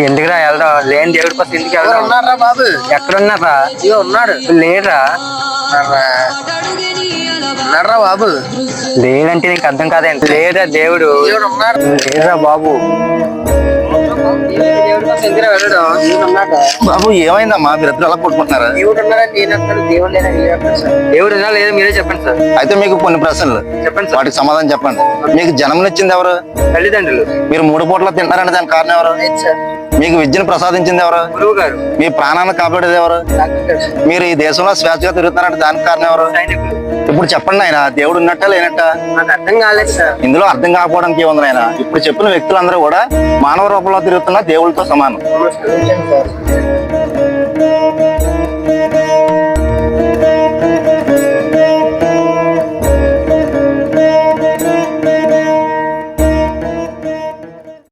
ఎందుకురా వెళ్దాం? లేని దేవుడి కోసం ఎందుకు వెళ్దాం? ఉన్నారా బాబు? ఎక్కడున్నారా? ఉన్నాడు. లేరా? ఉన్నారా బాబు? లేదంటే నీకు అర్థం కాదేంటి? లేదా దేవుడు? లేరా బాబు? బాబు ఏమైందమ్మా? మీరు ఇద్దరు ఎలా కొట్టుకుంటున్నారా? దేవుడు ఉన్నా లేదా మీరే చెప్పండి సార్. అయితే మీకు కొన్ని ప్రశ్నలు చెప్పండి సార్. వాటికి సమాధానం చెప్పండి. మీకు జన్మనిచ్చింది ఎవరు? తల్లిదండ్రులు. మీరు 3 పూట్ల తింటారంటే దానికి కారణం ఎవరు? మీకు విద్యను ప్రసాదించింది ఎవరు? గురువు గారు. మీ ప్రాణాన్ని కాపాడేది ఎవరు? మీరు ఈ దేశంలో స్వేచ్ఛగా తిరుగుతున్నారంటే దానికి కారణం ఎవరు? సైనికులు. ఇప్పుడు చెప్పండి ఆయన, దేవుడు ఉన్నట్ట లేనట్ట? నాకు అర్థం కాలేదు సార్. ఇందులో అర్థం కాకపోవడానికి ఏముంది ఆయన? ఇప్పుడు చెప్పిన వ్యక్తులందరూ కూడా మానవ రూపంలో తిరుగుతున్న దేవుడితో సమానం.